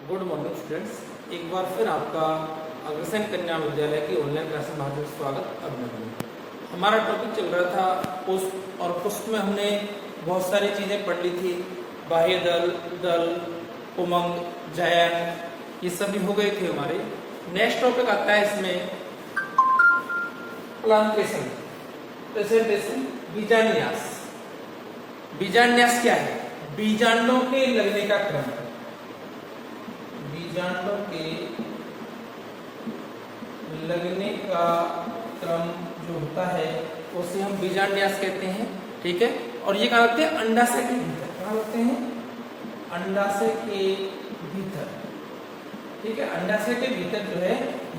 Good morning students, एक बार फिर आपका अग्रसेन कन्या विद्यालय की ऑनलाइन क्लास में हार्दिक स्वागत अभिनंदन। हमारा टॉपिक चल रहा था पुष्प, और पुष्प में हमने बहुत सारी चीज़ें पढ़ ली थी। बाह्य दल, दल, उमंग, जायन, ये सभी हो गए थे हमारे। नेक्स्ट टॉपिक आता है इसमें प्लांटेशन, प्रेजेंटेशन, बीजान्यास। बीजान्यास क्या है? बीजांडों के लगने का क्रम। बीजांडों के लगने का क्रम जो होता है उसे हम बीजान्यास कहते हैं। ठीक है, और ये कहाँ लगते हैं? अंडाशय के भीतर। कहाँ लगते हैं? अंडाशय के भीतर। ठीक है, अंडाशय के भीतर जो है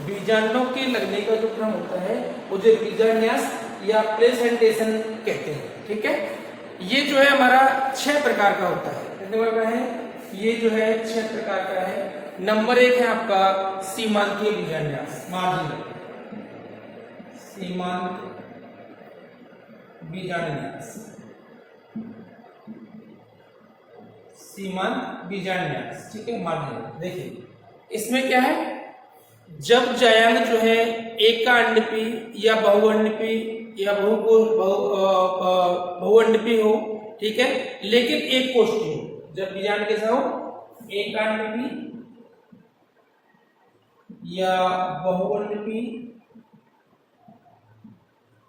बीजांडों के लगने का जो क्रम होता है उसे बीजान्यास या प्लेसेंटेशन कहते हैं। ठीक है, ये जो है हमारा 6 प्रकार का होता है। कितने प्रकार का है? ये जो है 6 प्रकार का है। नंबर 1 है आपका सीमांतीय बीजान्यास, मार्जिनल सीमांत बीजान्यास। सीमांत बीजान्यास, ठीक है, मार्जिनल। देखिए इसमें क्या है, जब जायांग जो है एक का अंडपी या बहुअंडपी या बहुअंडपी हो, ठीक है, लेकिन एक कोष्ठी हो। जब बीजांड कैसा हो? एक का अंडपी या बहुअंडपी,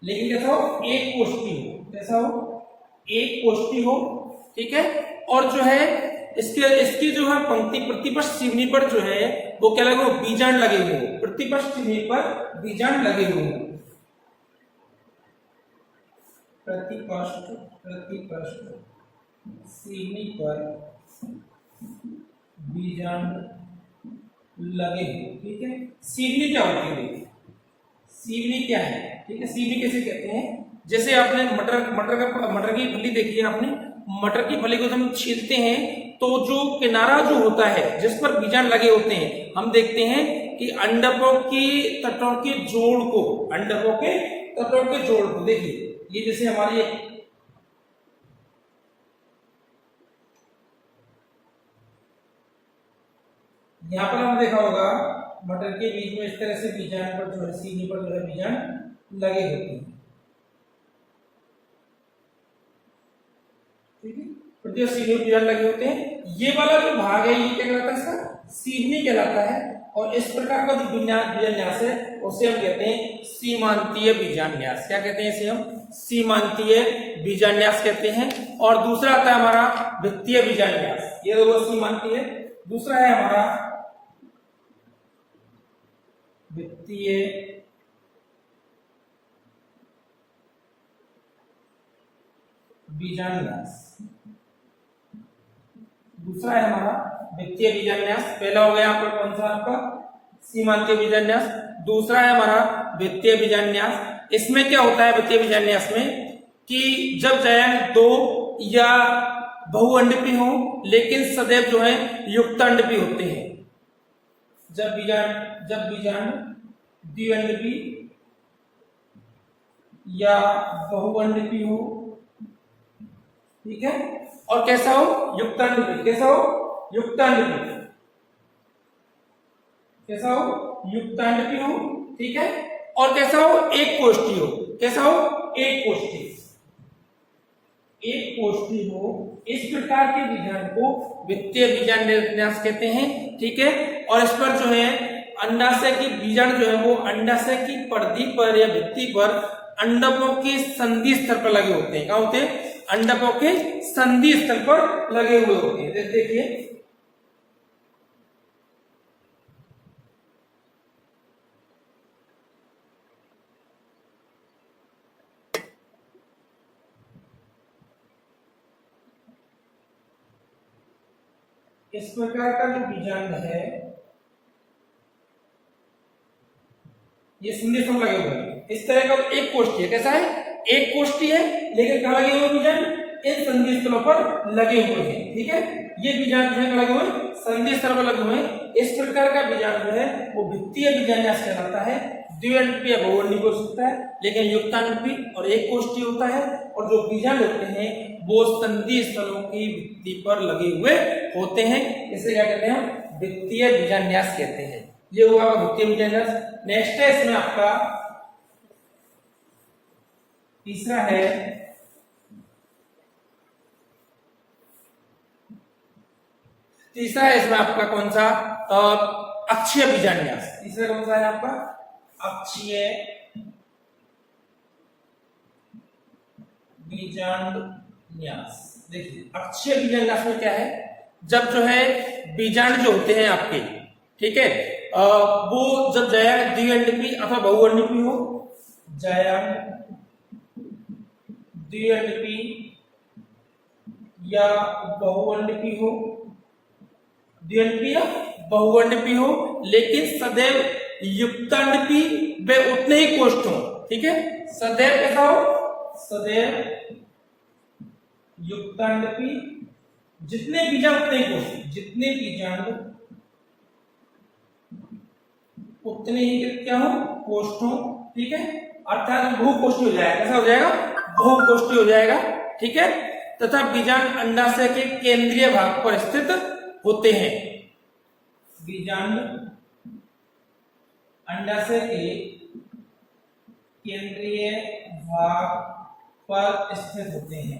लेकिन कैसा हो? एक कोष्ठी हो। कैसा हो? एक कोष्ठी हो। ठीक है, और जो है इसकी जो है पंक्ति प्रतिपक्ष चिह्न पर जो है वो क्या लगे हो? बीजांड लगे हुए हो। प्रतिपक्ष चिह्न पर बीजांड लगे हुए हो। प्रतिपक्ष चिह्न पर बीजांड लगे हुए। ठीक है, सीवनी क्या होती है? सीवनी क्या है? ठीक है, सीवनी कैसे कहते हैं? जैसे आपने मटर की फली देखी है आपने। मटर की फली को जब हम छीलते हैं तो जो किनारा जो होता है जिस पर बीजांड लगे होते हैं, हम देखते हैं कि अंडकों की तटों के जोड़ को, अंडकों के तटों के जोड़ को देखिए, ये जैसे हमारी यहाँ पर हमने देखा होगा मटर के बीज में इस तरह से बीजांड पर जो है सीनी पर जो है बीजांड लगे होते हैं। ठीक है, प्रत्येक सीनी बीजांड लगे होते हैं। ये वाला जो भाग है ये क्या कहलाता है? इसका सीवनी कहलाता है। और इस प्रकार का जो बीजान्यास है उसे हम कहते हैं सीमांतीय बीजान्यास। क्या कहते हैं इसे? हम सीमांतीय बीजान्यास कहते हैं। और दूसरा आता है हमारा वित्तीय बीजान्यास। ये तो सीमांतीय। दूसरा है हमारा वित्तीय बीजान्यास। दूसरा है हमारा वित्तीय बीजान्यास। पहला हो गया आपका कौन सा? आपका सीमांतीय बीजान्यास। दूसरा है हमारा वित्तीय बीजान्यास। इसमें क्या होता है वित्तीय बीजान्यास में कि जब जायंग 2 या बहुअंडपी हो लेकिन सदैव जो है युक्तांडपी होते हैं। जब बीजांड द्विअंडपी या बहुअंडपी हो, ठीक है, और कैसा हो? युक्तांडपी। कैसा हो? युक्तांडपी। कैसा हो? युक्तांडपी हो। ठीक है, और कैसा हो? एक कोष्ठी हो। कैसा हो? एक कोष्ठी। एक कोष्ठी हो। इस प्रकार के बीजांड को वित्तीय बीजान्यास कहते हैं। ठीक है, और इस पर जो है अंडाशय की बीजांड जो है वो अंडाशय की परिधि पर या भित्ति पर अंडकों के संधि स्थल पर लगे होते हैं। क्या होते हैं? अंडकों के संधि स्थल पर लगे हुए होते हैं। देखिए इस प्रकार का जो बीजांड है ये संधि स्थल लगे हुए हैं। इस तरह का एक कोष्ठी है। कैसा है? एक कोष्ठी है, लेकिन कहाँ लगे हुए बीजांड? इन संधि स्थलों पर लगे हुए हैं। ठीक है, ये बीजांड जो है लगे हुए संधि स्थल पर लगे हुए हैं। इस प्रकार का बीजांड जो है वो वित्तीय बीजान्यास कहलाता है। द्विअंडपी या बहुअंडपी हो सकता है, लेकिन युक्तांडपी और एक कोष्ठी होता है। और जो बीजांड होते हैं वो संधि स्थलों की भित्ति पर लगे हुए होते हैं। इसे क्या कहते हैं? वृत्तीय बीजान्यास कहते हैं। ये हुआ वृत्तीय बीजान्यास। नेक्स्ट है इसमें आपका तीसरा है इसमें आपका कौन सा अक्षीय बीजान्यास। तीसरा कौन सा है आपका अक्षीय बीजान्यास। देखिए अक्षीय बीजान्यास में क्या है, जब जो है बीजांड जो होते हैं आपके, ठीक है, वो जब जयान द्विअंडपी अथवा बहुअंडपी हो, जयान द्विअंडपी या बहुअंडपी हो, द्विअंडपी या बहुअंडपी हो, लेकिन सदैव युक्तांडपी वे उतने ही कोष्ठ हो। ठीक है, सदैव कैसा हो, सदैव युक्तांडपी, जितने बीजांड उतने ही कोष्ठ, जितने बीजांड उतने ही क्या हो, कोष्ठ हो। ठीक है, अर्थात बहुकोष्ठी हो जाएगा। कैसा हो जाएगा, बहुकोष्ठी हो जाएगा। ठीक है, तथा बीजांड अंडाशय के केंद्रीय भाग पर स्थित होते हैं। बीजांड अंडाशय के केंद्रीय भाग पर स्थित होते हैं।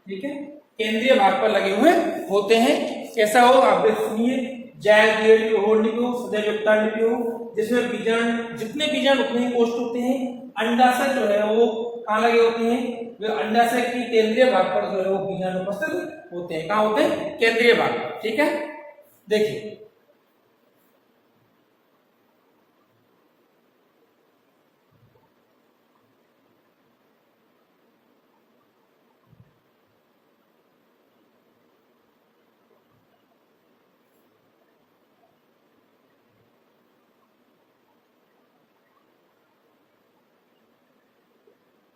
ठीक है, केंद्रीय भाग पर लगे हुए होते हैं। कैसा हो, आप सुनिए, जायद्विअंडपी हो, सदैव युक्तांडपी हो, जिसमें बीजांड, जितने बीजांड उतने ही कोष्ठ होते हैं। अंडाशय जो है वो कहाँ लगे होते हैं, वे अंडाशय की केंद्रीय भाग पर जो है वो बीजांड उपस्थित होते हैं। कहाँ होते हैं, केंद्रीय भाग पर। ठीक है, देखिए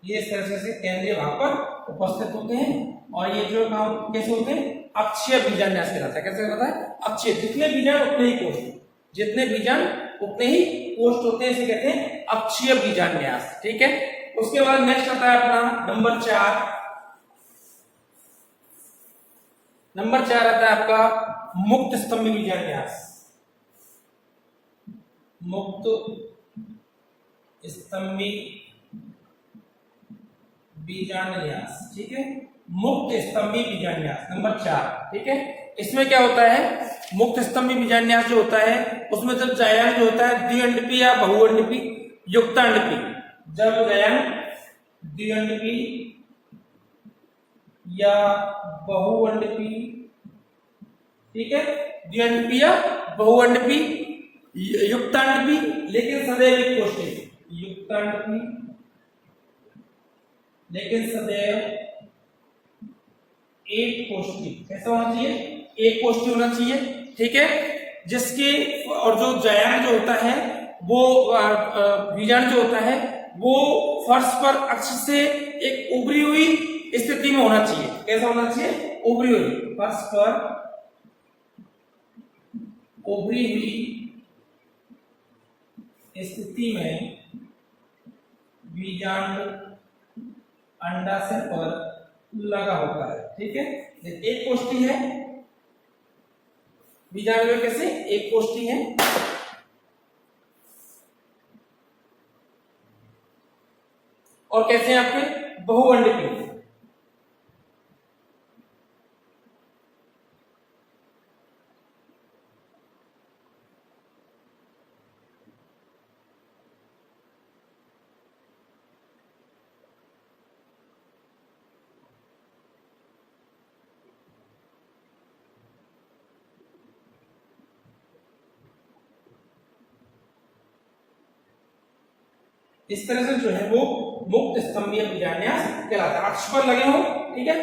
ये इस तरह से केंद्रीय भाग पर उपस्थित होते हैं। और ये जो काम कैसे होते हैं, अक्षीय बीजान्यास कहलाता है। कैसे कहलाता है, अक्षीय, जितने बीजांड उतने ही कोष्ठ, जितने बीजांड उतने ही कोष्ठ होते हैं, इसे कहते हैं अक्षीय बीजान्यास। ठीक है, उसके बाद नेक्स्ट आता है अपना नंबर 4। नंबर 4 आता है आपका मुक्त स्तंभी बीजान्यास। मुक्त स्तंभी बीजान्यास। ठीक है, मुक्त स्तंभी बीजान्यास नंबर 4। ठीक है, इसमें क्या होता है, मुक्त स्तंभी बीजान्यास जो होता है उसमें जब जायान जो होता है द्विअंडपी या बहुअंडपी, युक्तांडपी, जब जायान द्विअंडपी या बहुअंडपी, ठीक है, द्विअंडपी या बहुअंडपी, युक्तांडपी, लेकिन सदैव एक कोष्ठी, युक्तांडपी लेकिन सदैव एक कोष्ठी। कैसा होना चाहिए, एक कोष्ठी होना चाहिए। ठीक है, जिसके और जो जायान जो होता है वो बीजांड जो होता है वो फर्श पर अक्ष से एक उभरी हुई स्थिति में होना चाहिए। कैसा होना चाहिए, उभरी हुई, फर्श पर उभरी हुई स्थिति में बीजांड अंडाशय पर लगा होता है। ठीक है, एक कोष्ठी है बीजांड में, कैसे एक कोष्ठी है। और कैसे हैं आपके बहुअंडपी, इस तरह से जो है वो मुक्त स्तंभीय बीजान्यास कहलाता है। अक्ष पर लगे हो, ठीक है,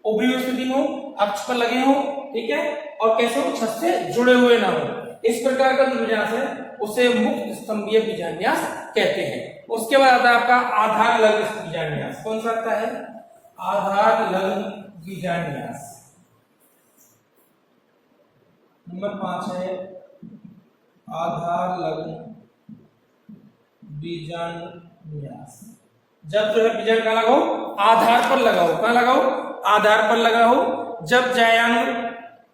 उभरी हुई स्थिति में हो, अक्ष पर लगे हो, ठीक है, और कैसे हो, छत से जुड़े हुए ना हो, इस प्रकार का जो बीजान्यास है उसे मुक्त स्तंभीय बीजान्यास कहते हैं। उसके बाद आता है आपका आधार लग्न बीजान्यास। कौन सा आता है, आधार लग्न बीजान्यास। नंबर 5 है आधार लग्न बीजान्यास। जब जो है बीजांड कहाँ लगाओ, आधार पर लगाओ। कहाँ लगाओ, आधार पर लगाओ। जब जायान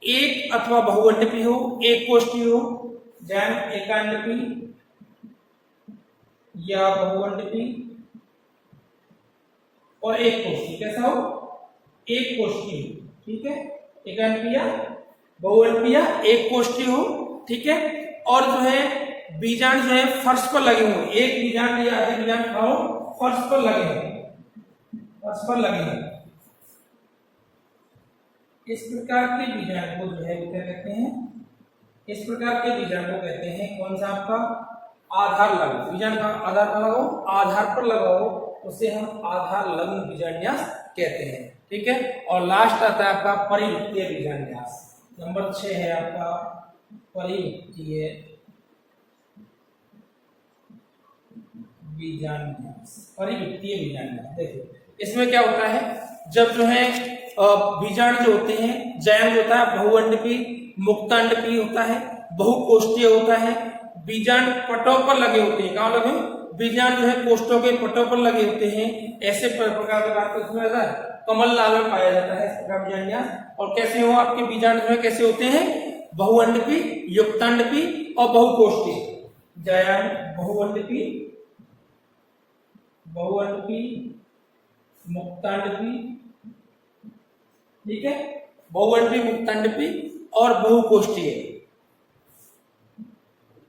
एक अथवा बहुअंडपी हो, एक कोष्ठी हो, जैन एकांडपी या बहुअंडपी, और एक कोष्ठी। कैसा हो? एक कोष्ठी हो, ठीक है, एकांडपी या बहुअंडपी या एक कोष्ठी हो, ठीक है। और जो है बीजांड जो है फर्श पर लगे हों, एक बीजांड या अधिक बीजांड हो फर्श पर लगे हों, फर्श पर लगे हों। इस प्रकार के बीजांड को जो है वो क्या कहते हैं? इस प्रकार के बीजांड को कहते हैं कौन सा? आपका आधार लग्न। बीजांड का आधार पर लगाओ, आधार पर लगाओ, उसे हम आधार लग्न बीजांड्यास कहते हैं, ठीक है। और लास्ट आता है आपका परिवृत्तीय बीजांड्यास। नंबर 6 है आपका परिवृत्तीय बीजांड्यास। परिवृत्तीय बीजांड्यास देखिए इसमें क्या होता है, जब जो है बीजांड जो होते हैं, जैन होता है बहुअंडपी, मुक्तांडपी होता है, बहुकोष्ठीय होता है। बीजांड पटों पर लगे होते हैं, कहाँ लगे? बीजांड जो है कोष्ठों के पटों पर लगे होते हैं। ऐसे प्रकार के बात उसमें कमल लाल में पाया जाता है इस प्रकार बीजांड्यास। और कैसे हो आपके बीजांड जो है कैसे होते हैं? बहुअंडपी, युक्तांडपी और बहुकोष्ठीय। जैन बहुअंडपी, बहुअंडपी, मुक्तांडपी, ठीक है, बहुअंडपी, मुक्तांडपी और बहुकोष्ठीय,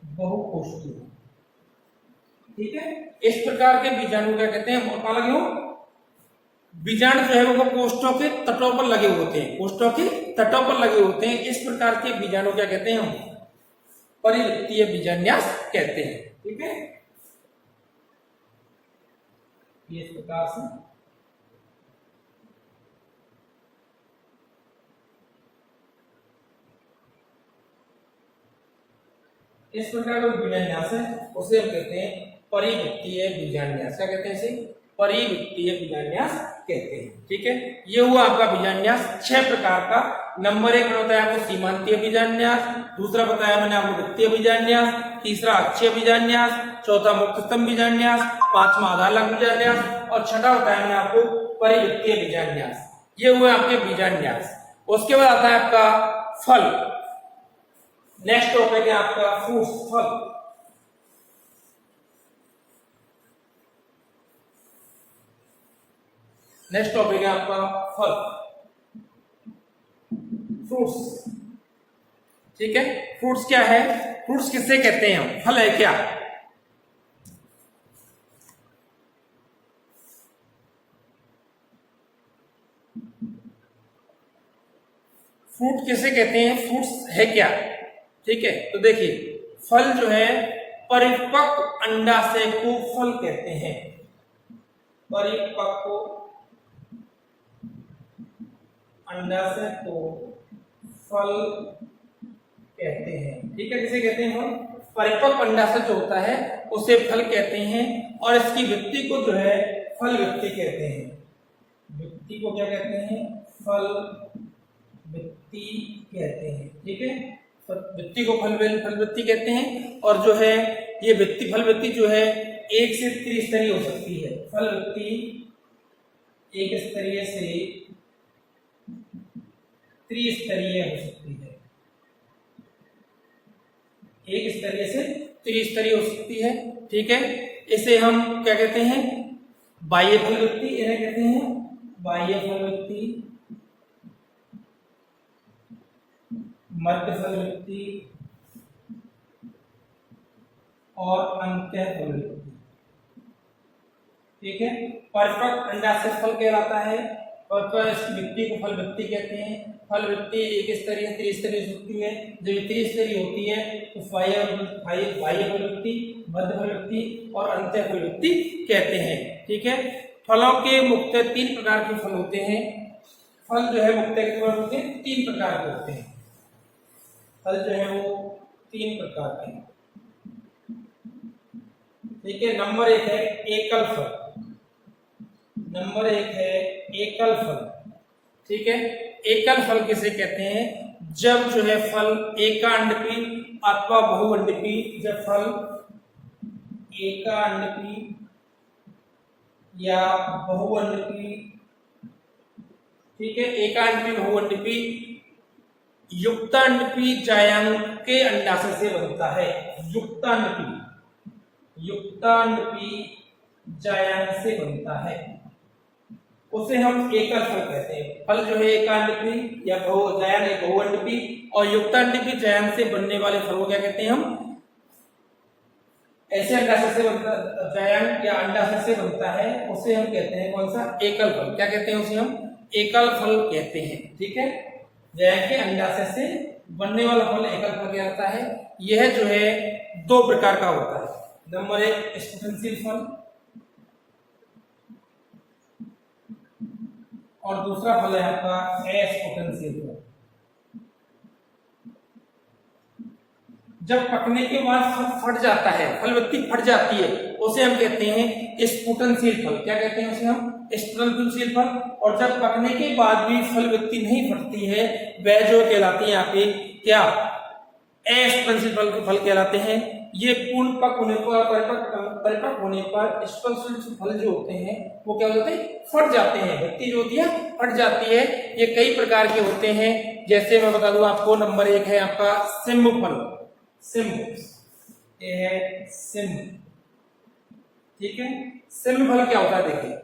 बहुकोष्ठीय, ठीक है। इस प्रकार के बीजाणु क्या कहते हैं? कहाँ लगे हो? बीजाणु जो है वो कोष्ठों के तटों पर लगे होते हैं, कोष्ठों के तटों पर लगे होते हैं। इस प्रकार के बीजाणु क्या कहते हैं? हम परिवृत्तीय बीजांड्यास कहते हैं, ठीक है। इस प्रकार से इस प्रकार का बीजांड्यास है उसे हम कहते हैं परिवृत्तीय बीजांड्यास। क्या कहते हैं इसे? परिवृत्तीय बीजांड्यास कहते हैं, ठीक है। ये हुआ आपका बीजांड्यास 6 प्रकार का। नंबर 1 में बताया आपको सीमांतीय बीजांड्यास, दूसरा बताया मैंने आपको वृत्तीय बीजांड्यास, तीसरा अक्षीय बीजांड्यास, चौथा मुक्त स्तंभ बीजांड्यास, पांचवा आधार लग्न बीजांड्यास और छठा बताया मैंने आपको परिवृत्तीय बीजांड्यास। ये हुए आपके बीजांड्यास। उसके बाद आता है आपका फल। नेक्स्ट टॉपिक है आपका फ्रूट्स, फल। नेक्स्ट टॉपिक है आपका फल, फ्रूट्स, ठीक है। फ्रूट्स क्या है? फ्रूट्स किसे कहते हैं हम? फल है क्या? फ्रूट किसे कहते हैं? फ्रूट्स है क्या? ठीक है, तो देखिए फल जो है परिपक्व अंडाशय को फल कहते हैं। परिपक्व अंडाशय को फल कहते हैं, ठीक है। किसे कहते हैं हम? परिपक्व अंडाशय जो होता है उसे फल कहते हैं। और इसकी वृत्ति को जो है फल वृत्ति कहते हैं। वृत्ति को क्या कहते हैं? फल वृत्ति कहते हैं, ठीक है। वृत्ति को फल वृत्ति कहते हैं। और जो है ये वृत्ति फल वृत्ति जो है 1 से त्रिस्तरीय हो सकती है। फल वृत्ति 1 स्तरीय से त्रिस्तरीय हो सकती है, 1 स्तरीय से त्रिस्तरीय हो सकती है, ठीक है। इसे हम क्या कहते हैं? बाह्य फल वृत्ति, इन्हें कहते हैं बाह्य फल वृत्ति, मध्य फल वृत्ति और अंत्य फल वृत्ति, ठीक है। परिपक्व अंडाशय फल कहलाता है और वृत्ति को फल वृत्ति कहते हैं। फल वृत्ति 1 स्तरीय त्रिस्तरीय होती है। जब त्रिस्तरीय होती है तो बाह्य फल वृत्ति, मध्य फल वृत्ति और अंत्य फल वृत्ति कहते हैं, ठीक है। फलों के मुख्यतः 3 प्रकार के फल होते हैं। फल जो है मुख्यतः होते हैं 3 प्रकार के होते हैं। फल जो है वो 3 प्रकार के, ठीक है। नंबर 1 है एकल फल। नंबर 1 है एकल फल, ठीक है। एकल फल किसे कहते हैं? जब जो है फल एकांडपी अथवा बहुअंडपी, जब फल एकांडपी या बहुअंडपी, ठीक है, एकांडपी बहुअंडपी युक्तांडपी जायांग के अंडाशय से बनता है। युक्तांडपी जायांग से बनता है, उसे हम एकल फल कहते हैं। फल जो है एकांडपी या जायांग या बहुअंडपी, और युक्तांडपी जायांग से बनने वाले फल को क्या कहते हैं हम? ऐसे अंडाशय से बनता, जायांग या अंडाशय से बनता है, उसे हम कहते हैं कौन सा? एकल फल। क्या कहते हैं उसे हम? एकल फल कहते हैं। ठीक है, जायांग के अंडाशय से बनने वाला फल एकल फल कहलाता है। यह जो है दो प्रकार का होता है। नंबर एक स्फुटनशील फल, और दूसरा फल है आपका अस्फुटनशील फल। जब पकने के बाद फल फट जाता है, फल वृत्ति फट जाती है, उसे हम कहते हैं स्फुटनशील फल। क्या कहते हैं उसे हम? स्फुटनशील फल। और जब पकने के बाद भी फल वृत्ति नहीं फटती है, वह जो कहलाती है यहाँ पे क्या? अस्फुटनशील फल कहलाते हैं। ये पूर्ण पक होने पर, परिपक्व होने पर स्फुटनशील फल जो होते हैं वो क्या होते हैं? फट जाते हैं, वृत्ति जो होती है फट जाती है। ये कई प्रकार के होते हैं, जैसे मैं बता दूं आपको। नंबर एक है आपका सिम्ब फल। ये है सिम्ब। ठीक है, सिम्ब फल क्या होता है? देखिए,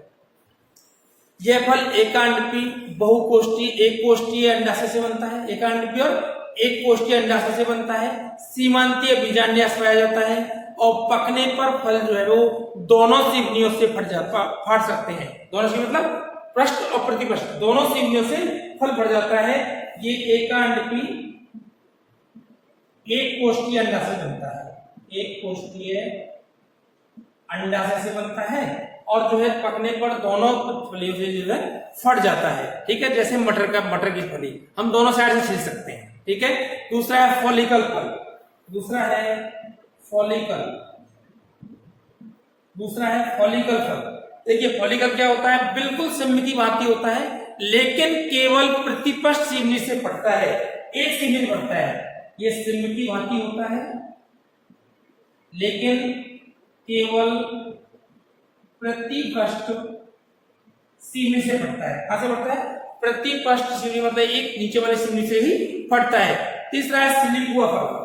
यह फल एकांडपी, बहुकोष्ठी, एक कोष्ठीय अंडाशय से बनता है। एकांडपी और एक कोष्ठीय अंडाशय से बनता है। सीमांतीय बीजांडाशय पाया जाता है, और पकने पर फल जो है वो दोनों सीवनियों से फट सकते हैं। दोनों से मतलब पृष्ठ और प्रतिपृष्ठ, दोनों सीवनियों से फल फट जाता है। ये एकांडपी एक कोष्ठीय अंडाशय बनता है। एक कोष्ठीय अंडाशय से बनता है, और जो है पकने पर दोनों फलियों से जो है फट जाता है। ठीक है, जैसे मटर की फली हम दोनों साइड से छील सकते हैं। ठीक है, दूसरा है फॉलिकल फल। दूसरा है फॉलिकल फल। देखिए, फॉलिकल क्या होता है? बिल्कुल सिम्ब की भांति होता है, लेकिन केवल प्रतिपृष्ठ सीवनी से फटता है, एक सीवनी से फटता है। ये सिम्ब की भांति होता है, लेकिन केवल प्रतिपृष्ठ सीवनी से फटता है। कहां से फटता है? प्रतिपृष्ठ सीवनी, मतलब एक नीचे वाले सीवनी से ही फटता है। तीसरा है सिलिकुआ फल।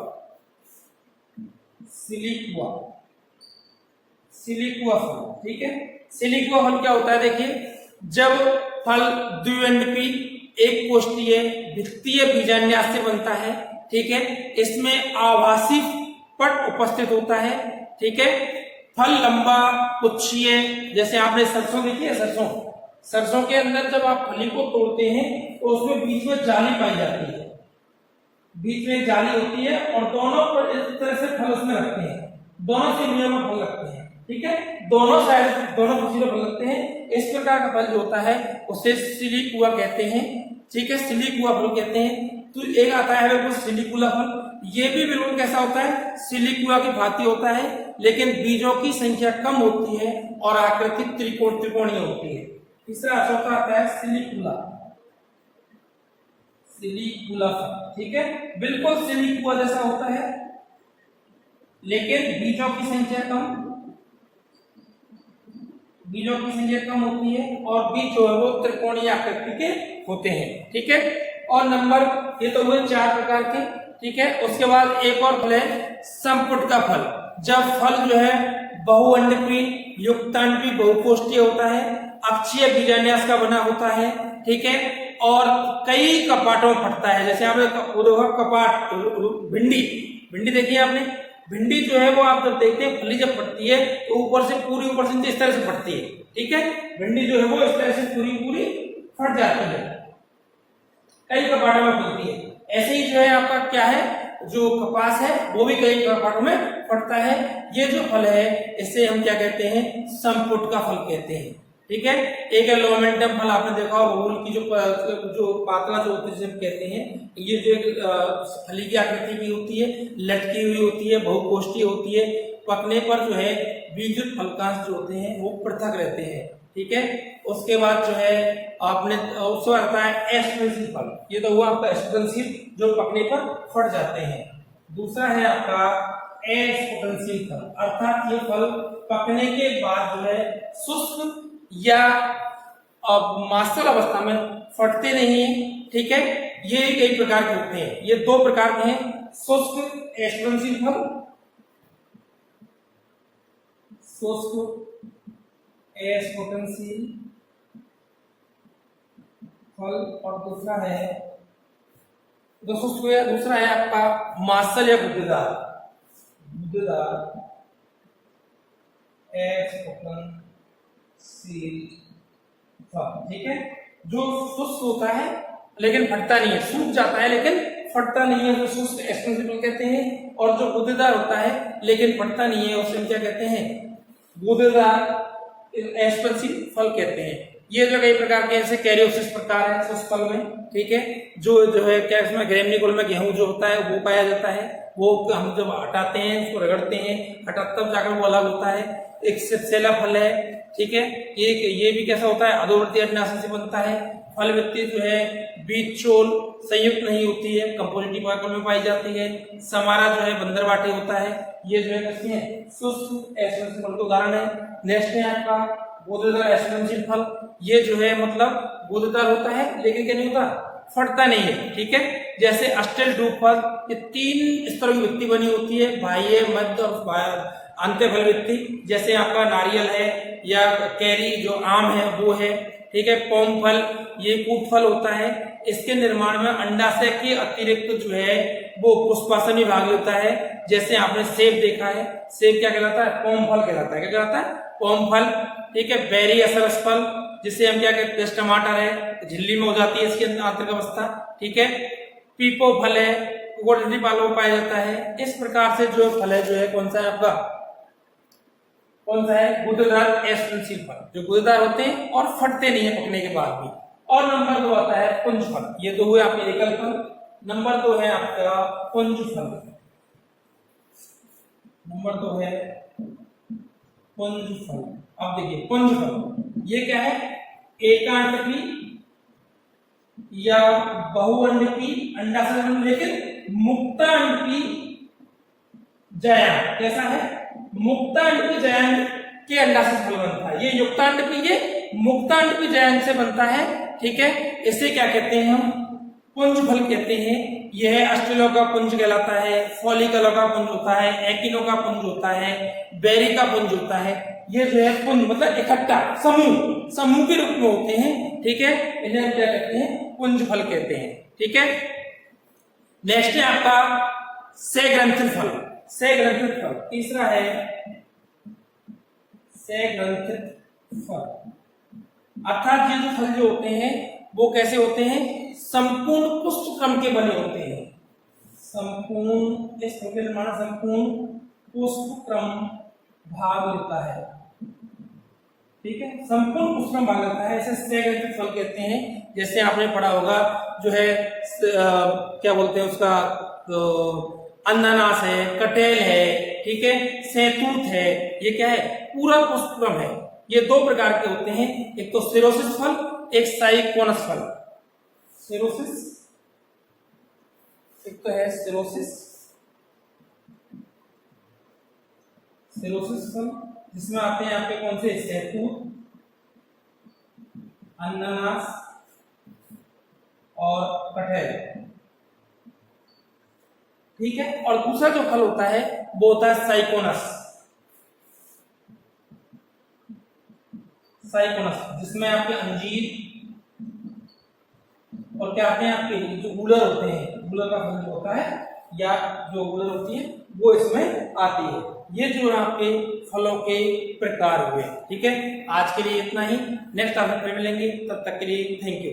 सिलिकुआ फल। ठीक है, सिलिकुआ फल क्या होता है? देखिए, जब फल द्विअंडपी, एक कोष्ठीय, भित्तीय बीजांडाशय से बनता है। ठीक है, इसमें आभासी पट उपस्थित होता है। ठीक है, फल लंबा पुच्छीय, जैसे आपने सरसों देखी है। सरसों के अंदर जब आप फली को तोड़ते हैं तो उसमें बीच में जाली पाई जाती है, बीच में जाली होती है, और दोनों पर इस तरह से फल उसमें रखते हैं, दोनों सीवनियों में फल लगते हैं। ठीक है, दोनों साइड, दोनों खुशी फल लगते हैं। इस प्रकार का फल जो होता है उसे सिलिकुआ कहते हैं। ठीक है, सिलिकुआ फल कहते हैं। तो एक आता है बिल्कुल सिलिकुला फल। ये भी बिल्कुल कैसा होता है? सिलिकुआ की भांति होता है, लेकिन बीजों की संख्या कम होती है और आकृति त्रिकोणीय होती है। तीसरा चौथा आता है सिलिकुला फल। ठीक है, बिल्कुल सिलिकुआ जैसा होता है, लेकिन बीजों की संख्या कम होती है, और बीज जो है वो त्रिकोणीय आकृति के होते हैं। ठीक है, और नंबर, ये तो हुए 4 प्रकार के। ठीक है, उसके बाद एक और फल है संपुट का फल। जब फल जो है बहुअंडपी, युक्तांडपी, बहुकोष्ठीय होता है, अक्षीय बीजांडाश का बना होता है। ठीक है, और कई कपाटों में फटता है। जैसे आपने कपाट, भिंडी देखी है आपने? भिंडी जो है वो आप जब देखते हैं, फली जब फटती है तो ऊपर से नीचे इस तरह से फटती है। ठीक है, भिंडी जो है वो इस तरह से पूरी फट जाती है, कई कपाटों में फटती है। ऐसे ही जो है आपका क्या है, जो कपास है वो भी कई कपाटों में फटता है। ये जो फल है इसे हम क्या कहते हैं? संपुट का फल कहते हैं। ठीक है, एक है लोमेंटम फल, आपने देखा बबूल की जो पातला जो होती है कहते हैं। ये जो एक फली की आकृति भी होती है, लटकी हुई होती है, बहुकोष्ठीय होती है। पकने पर जो है बीजयुक्त फलकांश जो होते हैं वो पृथक रहते हैं। ठीक है, उसके बाद जो है आपने उससे आता है अस्फुटनशील फल। ये तो हुआ आपका अस्फुटनशील, जो पकने पर फट जाते हैं। दूसरा है आपका अस्फुटनशील फल, अर्थात ये फल पकने के बाद जो है शुष्क या मांसल अवस्था में फटते नहीं है। ठीक है, ये कई प्रकार के होते हैं। ये दो प्रकार के हैं, शुष्क एक्सपेंसिव फल, शुष्क एक्सपेंसिव फल, और दूसरा है दूसरा है आपका मासल या गुद्देदार एक्सपेंसिव फल। ठीक है, जो शुष्क होता है लेकिन फटता नहीं है, सूख जाता है लेकिन फटता नहीं है, तो शुष्क एक्सपेंसिव फल कहते हैं। और जो गुद्देदार होता है लेकिन फटता नहीं है, उसे हम क्या कहते हैं, गुद्देदार एक्सपेंसिव फल कहते हैं। ये जो कई प्रकार के ऐसे कैरियोप्सिस प्रकार है शुष्क फल में। ठीक है, जो है क्या इसमें ग्रेमिनिकुल में गेहूं जो होता है वो पाया जाता है, वो हम जब हटाते हैं, उसको रगड़ते हैं, तब जाकर वो अलग होता है। एक सेला फल है। ठीक है, ये भी कैसा होता है, अधोवर्ती अंडाशय से बनता है। फल वित्ती जो है बीज चोल संयुक्त नहीं होती है, कंपोजिटिव वाक्य में पाई जाती है। समारा जो है बंदरवाटी होता है। ये जो है कैसे है, शुष्क एक्सपेंसिव फल का उदाहरण है। नेक्स्ट है आपका गुदेदार एक्सपेंसिव फल। ये जो है मतलब गुदेदार होता है लेकिन क्या नहीं होता, फटता नहीं है। ठीक है, जैसे अस्टेल डूब फल, ये 3 स्तरों की वित्ती बनी होती है, बाह्य, मध्य और अंत्य फल वित्ती। जैसे आपका नारियल है या कैरी जो आम है वो है। ठीक है, पोम फल ये कूट फल होता है। इसके निर्माण में अंडाशय के अतिरिक्त जो है वो पुष्पासन भी भाग लेता है। जैसे आपने सेब देखा है, सेब क्या कहलाता है, पोम फल कहलाता है। क्या कहलाता है, पोम फल। ठीक है, बेरी असरस फल, जिसे हम क्या कहते हैं, टमाटर है, झिल्ली में हो जाती है इसकी आंतरिक अवस्था। ठीक है, पीपो फल है, गोल्डी पालो में पाया जाता है। इस प्रकार से जो फल है, जो है कौन सा है आपका, कौन सा है, गुदेदार एक्सपेंसिव फल, जो गुदेदार होते हैं और फटते नहीं है पकने के बाद भी। और नंबर 2 आता है पुंज फल। ये तो हुए आपके एकल फल। नंबर 2 है आपका पुंज फल। नंबर 2 है पुंज फल। अब देखिए पुंज फल ये क्या है, एकांडपी या बहुअंडपी अंडाशय, लेकिन मुक्तांडपी जयान कैसा है, मुक्तांडपी जयान के अंडाशय फल बनता है। ये युक्तांडपी, ये मुक्तांडपी जयान से बनता है। ठीक है, इसे क्या कहते हैं हम, पुंज फल कहते हैं। यह अस्टेलो का पुंज कहलाता है, फॉलिकल का पुंज होता है, एकिनो का पुंज होता है, बेरी का पुंज होता है। ये जो है पुंज मतलब इकट्ठा समूह के रूप में होते हैं। ठीक है, इन्हें हम क्या कहते हैं, पुंज फल कहते हैं। ठीक है, नेक्स्ट है आपका सेग्रंथित फल। सेग्रंथित फल तीसरा है सेग्रंथित फल। अर्थात ये जो फल जो होते हैं वो कैसे होते हैं, संपूर्ण पुष्प क्रम के बने होते हैं। संपूर्ण इस फल के निर्माण संपूर्ण पुष्प क्रम भाग लेता है। ठीक है, संपूर्ण पुष्प क्रम भाग लेता है, इसे सेग्रंथित फल कहते हैं। जैसे आपने पढ़ा होगा जो है क्या बोलते हैं उसका, अनानास है, कटहल है, ठीक है, सैतूत है। ये क्या है, पूरा पुष्प क्रम है। ये 2 प्रकार के होते हैं, एक तो सिरोसिस फल, एक साइकोनस फल। सिरोसिस, एक तो है सिरोसिस फल, जिसमें आते हैं आपके कौन से, सैतूत, अनानास और कटहल। ठीक है, और दूसरा जो फल होता है वो होता है साइकोनस, जिसमें आपके अंजीर और क्या आते हैं, आपके जो गूलर होते हैं, गूलर का फल जो होता है या जो गूलर होती है वो इसमें आती है। ये जो आपके फलों के प्रकार हुए। ठीक है, आज के लिए इतना ही, नेक्स्ट क्लास में मिलेंगे, तब तक के लिए थैंक यू।